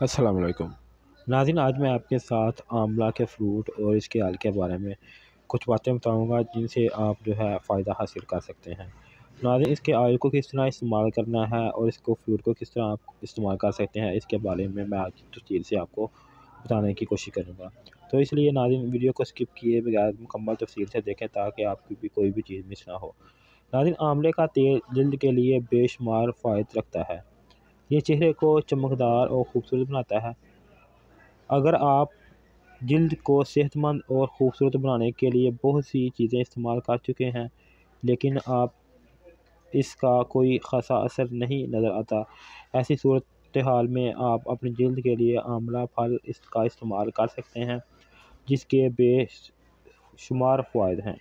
السلام علیکم ناظرین، آج میں آپ کے ساتھ آملہ کے فروٹ اور اس کے حل کے بارے میں کچھ باتیں بتاؤں گا جن سے آپ فائدہ حاصل کر سکتے ہیں۔ ناظرین، اس کے آئل کو کس طرح استعمال کرنا ہے اور اس کو فروٹ کو کس طرح آپ استعمال کر سکتے ہیں، اس کے بارے میں آج تفصیل سے آپ کو بتانے کی کوشش کروں گا۔ تو اس لیے ناظرین، ویڈیو کو سکپ کیے بغیر مکمل تفصیل سے دیکھیں تاکہ آپ کی بھی کوئی بھی چیز مس نہ ہو۔ ناظرین، آملے کا تیل جلد کے لیے بے شمار فوائد رکھتا ہے۔ یہ چہرے کو چمکدار اور خوبصورت بناتا ہے۔ اگر آپ جلد کو صحت مند اور خوبصورت بنانے کے لیے بہت سی چیزیں استعمال کر چکے ہیں لیکن آپ اس کا کوئی خاصا اثر نہیں نظر آتا، ایسی صورتحال میں آپ اپنی جلد کے لیے آملہ پھل کا استعمال کر سکتے ہیں جس کے بے شمار فوائد ہیں۔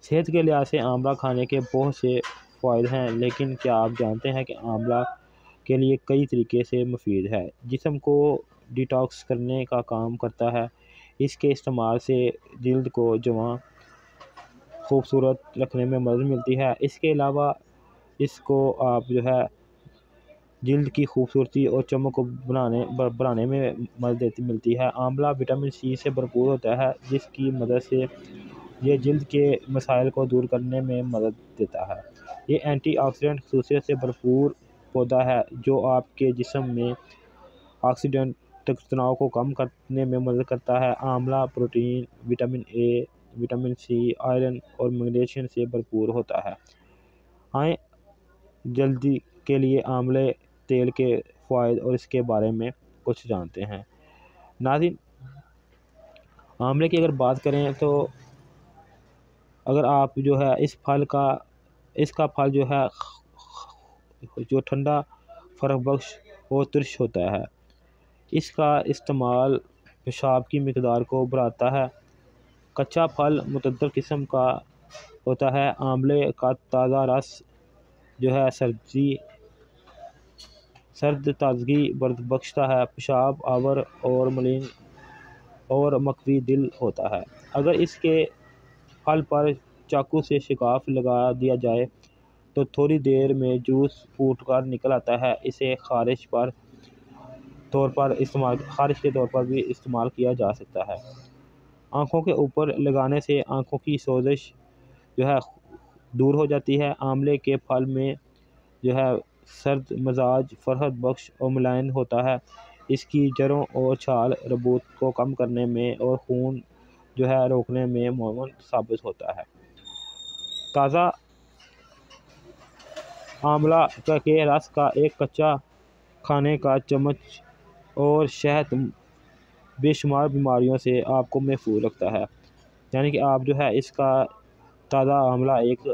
صحت کے لحاظ سے آملہ کھانے کے بہت سے فوائد ہیں، لیکن کیا آپ جانتے ہیں کہ آملہ کے لیے کئی طریقے سے مفید ہے۔ جسم کو ڈیٹاکس کرنے کا کام کرتا ہے۔ اس کے استعمال سے جلد کو جوان خوبصورت رکھنے میں مدد ملتی ہے۔ اس کے علاوہ اس کو آپ جلد کی خوبصورتی اور چمک کو بڑھانے میں مدد ملتی ہے۔ آملہ وٹامن سی سے بھرپور ہوتا ہے جس کی مدد سے یہ جلد کے مسائل کو دور کرنے میں مدد دیتا ہے۔ یہ اینٹی آکسیڈنٹ خصوصیت سے بھرپور پودا ہے جو آپ کے جسم میں آکسیڈنٹ تناؤ کو کم کرنے میں مدد کرتا ہے۔ آملہ protein, vitamin A, vitamin C, iron اور میگنیشیم سے بھرپور ہوتا ہے۔ آئیں جلدی کے لیے آملے تیل کے فوائد اور اس کے بارے میں کچھ جانتے ہیں۔ ناظرین، آملے کی اگر بات کریں تو اگر آپ اس کا پھل جو ٹھنڈا، فرق بخش اور ترش ہوتا ہے، اس کا استعمال پیشاب کی مقدار کو بڑھاتا ہے۔ کچا پھل متعدد قسم کا ہوتا ہے۔ آملے کا تازہ رس سرد تازگی بخشتا ہے، پیشاب آور اور ملین اور مکوی دل ہوتا ہے۔ اگر اس کے پھل پر چاقو سے شگاف لگا دیا جائے تو تھوڑی دیر میں جوس پھوٹ کر نکل آتا ہے۔ اسے خارش کے طور پر بھی استعمال کیا جا سکتا ہے۔ آنکھوں کے اوپر لگانے سے آنکھوں کی سوزش دور ہو جاتی ہے۔ آملے کے پھل میں سرد مزاج فرحت بخش اور ملائم ہوتا ہے۔ اس کی جڑوں اور چھال ربوت کو کم کرنے میں اور خون روکنے میں معاون ثابت ہوتا ہے۔ تازہ آملہ کے رس کا ایک کچا کھانے کا چمچ اور شہد بے شمار بیماریوں سے آپ کو محفوظ رکھتا ہے۔ یعنی کہ آپ اس کا تازہ آملہ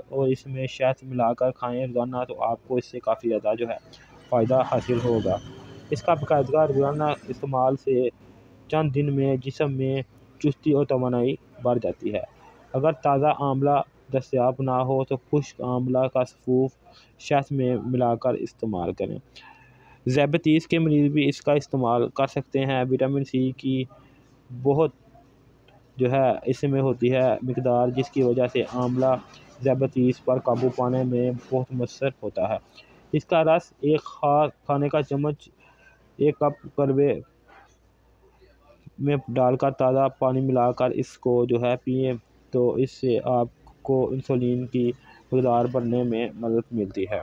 اور اس میں شہد ملا کر کھائیں روزانہ تو آپ کو اس سے کافی زیادہ فائدہ حاصل ہوگا۔ اس کا باقاعدہ روزانہ استعمال سے چند دن میں جسم میں چستی اور توانائی بڑھ جاتی ہے۔ اگر تازہ آملہ دستیاب نہ ہو تو خشک آملہ کا سفوف شہد میں ملا کر استعمال کریں۔ ذیابیطس کے مریض بھی اس کا استعمال کر سکتے ہیں۔ وٹامن سی کی بہت اس میں ہوتی ہے مقدار، جس کی وجہ سے آملہ ذیابیطس پر قابو پانے میں بہت مؤثر ہوتا ہے۔ اس کا رس ایک کھانے کا چمچ ایک کپ قہوے میں ڈال کر تازہ پانی ملا کر اس کو پئیں تو اس سے آپ کو انسولین کی مقدار بڑھنے میں مدد ملتی ہے۔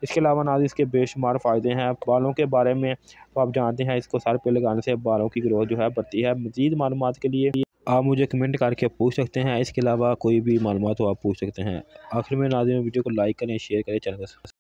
اس کے علاوہ ناظرین، اس کے بے شمار فائدے ہیں۔ بالوں کے بارے میں تو آپ جانتے ہیں، اس کو سر پہ لگانے سے بالوں کی گروتھ بڑھتی ہے۔ مزید معلومات کے لیے آپ مجھے کمنٹ کر کے پوچھ سکتے ہیں۔ اس کے علاوہ کوئی بھی معلومات ہو آپ پوچھ سکتے ہیں۔ آخر میں ناظرین، ویڈیو کو لائک کریں، شیئر کریں، چینل کو